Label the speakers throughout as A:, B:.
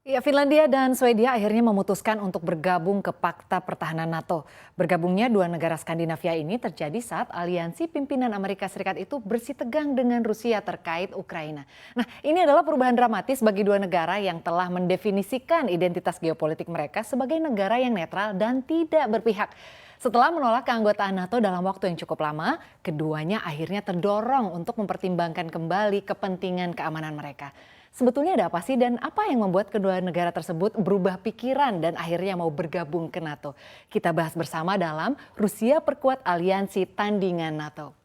A: Ya, Finlandia dan Swedia akhirnya memutuskan untuk bergabung ke Pakta Pertahanan NATO. Bergabungnya dua negara Skandinavia ini terjadi saat aliansi pimpinan Amerika Serikat itu bersitegang dengan Rusia terkait Ukraina. Nah, ini adalah perubahan dramatis bagi dua negara yang telah mendefinisikan identitas geopolitik mereka sebagai negara yang netral dan tidak berpihak. Setelah menolak keanggotaan NATO dalam waktu yang cukup lama, keduanya akhirnya terdorong untuk mempertimbangkan kembali kepentingan keamanan mereka. Sebetulnya ada apa sih dan apa yang membuat kedua negara tersebut berubah pikiran dan akhirnya mau bergabung ke NATO? Kita bahas bersama dalam Rusia Perkuat Aliansi Tandingan NATO.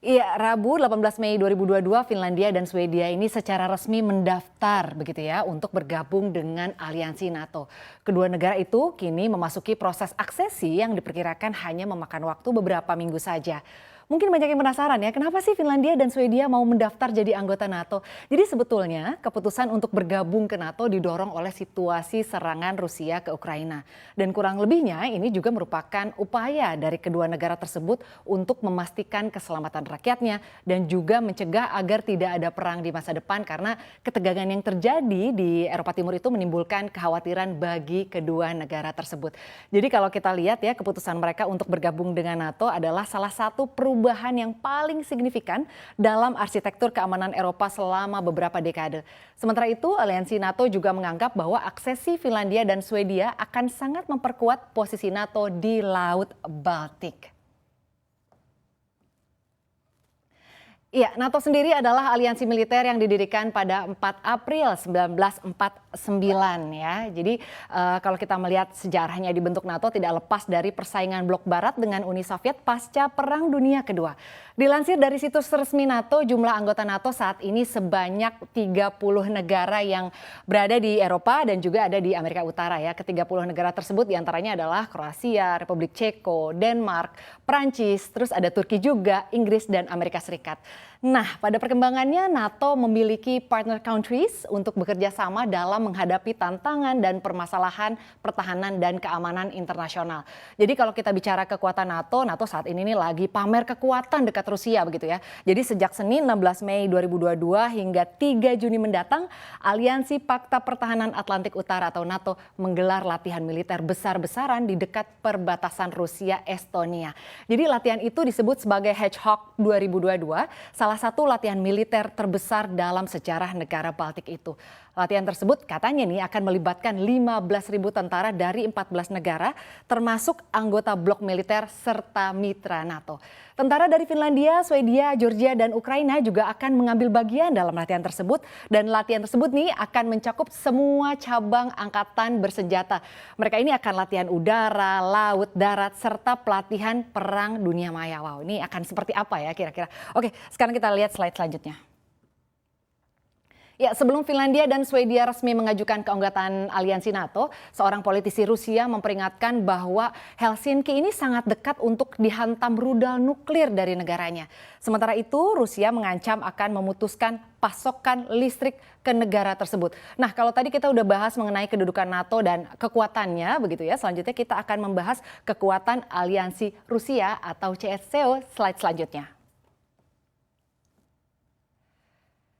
A: Iya, Rabu 18 Mei 2022 Finlandia dan Swedia ini secara resmi mendaftar begitu ya untuk bergabung dengan aliansi NATO. Kedua negara itu kini memasuki proses aksesi yang diperkirakan hanya memakan waktu beberapa minggu saja. Mungkin banyak yang penasaran ya, kenapa sih Finlandia dan Swedia mau mendaftar jadi anggota NATO? Jadi sebetulnya keputusan untuk bergabung ke NATO didorong oleh situasi serangan Rusia ke Ukraina. Dan kurang lebihnya ini juga merupakan upaya dari kedua negara tersebut untuk memastikan keselamatan rakyatnya dan juga mencegah agar tidak ada perang di masa depan karena ketegangan yang terjadi di Eropa Timur itu menimbulkan kekhawatiran bagi kedua negara tersebut. Jadi kalau kita lihat ya, keputusan mereka untuk bergabung dengan NATO adalah salah satu perubahan yang paling signifikan dalam arsitektur keamanan Eropa selama beberapa dekade. Sementara itu, aliansi NATO juga menganggap bahwa aksesi Finlandia dan Swedia akan sangat memperkuat posisi NATO di Laut Baltik. Iya, NATO sendiri adalah aliansi militer yang didirikan pada 4 April 1949 ya. Jadi kalau kita melihat sejarahnya dibentuk NATO tidak lepas dari persaingan blok barat dengan Uni Soviet pasca Perang Dunia Kedua. Dilansir dari situs resmi NATO, jumlah anggota NATO saat ini sebanyak 30 negara yang berada di Eropa dan juga ada di Amerika Utara ya. Ke-30 negara tersebut diantaranya adalah Kroasia, Republik Ceko, Denmark, Prancis, terus ada Turki juga, Inggris dan Amerika Serikat. Nah, pada perkembangannya NATO memiliki partner countries untuk bekerja sama dalam menghadapi tantangan dan permasalahan pertahanan dan keamanan internasional. Jadi kalau kita bicara kekuatan NATO, NATO saat ini nih lagi pamer kekuatan dekat Rusia begitu ya. Jadi sejak Senin 16 Mei 2022 hingga 3 Juni mendatang, Aliansi Pakta Pertahanan Atlantik Utara atau NATO menggelar latihan militer besar-besaran di dekat perbatasan Rusia-Estonia. Jadi latihan itu disebut sebagai Hedgehog 2022, salah satu latihan militer terbesar dalam sejarah negara Baltik itu. Latihan tersebut katanya nih akan melibatkan 15.000 tentara dari 14 negara termasuk anggota blok militer serta mitra NATO. Tentara dari Finlandia, Swedia, Georgia dan Ukraina juga akan mengambil bagian dalam latihan tersebut dan latihan tersebut nih akan mencakup semua cabang angkatan bersenjata. Mereka ini akan latihan udara, laut, darat serta pelatihan perang dunia maya. Wow, ini akan seperti apa ya kira-kira? Oke, sekarang kita lihat slide selanjutnya. Ya, sebelum Finlandia dan Swedia resmi mengajukan keanggotaan aliansi NATO, seorang politisi Rusia memperingatkan bahwa Helsinki ini sangat dekat untuk dihantam rudal nuklir dari negaranya. Sementara itu, Rusia mengancam akan memutuskan pasokan listrik ke negara tersebut. Nah, kalau tadi kita udah bahas mengenai kedudukan NATO dan kekuatannya, begitu ya. Selanjutnya kita akan membahas kekuatan aliansi Rusia atau CSTO slide selanjutnya.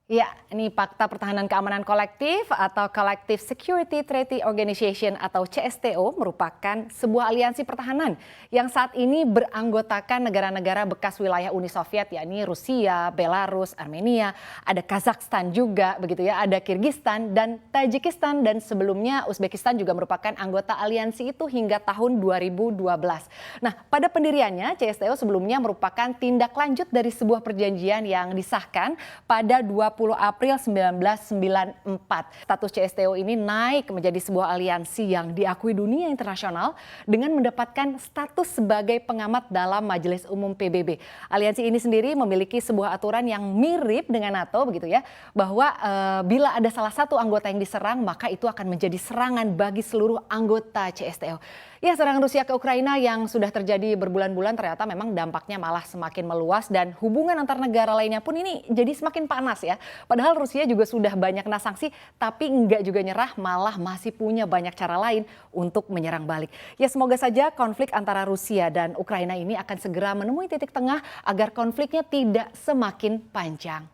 A: Ya, ini Pakta Pertahanan Keamanan Kolektif atau Collective Security Treaty Organization atau CSTO merupakan sebuah aliansi pertahanan yang saat ini beranggotakan negara-negara bekas wilayah Uni Soviet yakni Rusia, Belarus, Armenia, ada Kazakhstan juga begitu ya, ada Kirgistan dan Tajikistan dan sebelumnya Uzbekistan juga merupakan anggota aliansi itu hingga tahun 2012. Nah, pada pendiriannya CSTO sebelumnya merupakan tindak lanjut dari sebuah perjanjian yang disahkan pada 20 April 1994. Status CSTO ini naik menjadi sebuah aliansi yang diakui dunia internasional dengan mendapatkan status sebagai pengamat dalam Majelis Umum PBB. Aliansi ini sendiri memiliki sebuah aturan yang mirip dengan NATO begitu ya, bahwa bila ada salah satu anggota yang diserang maka itu akan menjadi serangan bagi seluruh anggota CSTO. Ya, serangan Rusia ke Ukraina yang sudah terjadi berbulan-bulan ternyata memang dampaknya malah semakin meluas dan hubungan antar negara lainnya pun ini jadi semakin panas ya. Padahal Rusia juga sudah banyak kena sanksi tapi enggak juga nyerah, malah masih punya banyak cara lain untuk menyerang balik. Ya, semoga saja konflik antara Rusia dan Ukraina ini akan segera menemui titik tengah agar konfliknya tidak semakin panjang.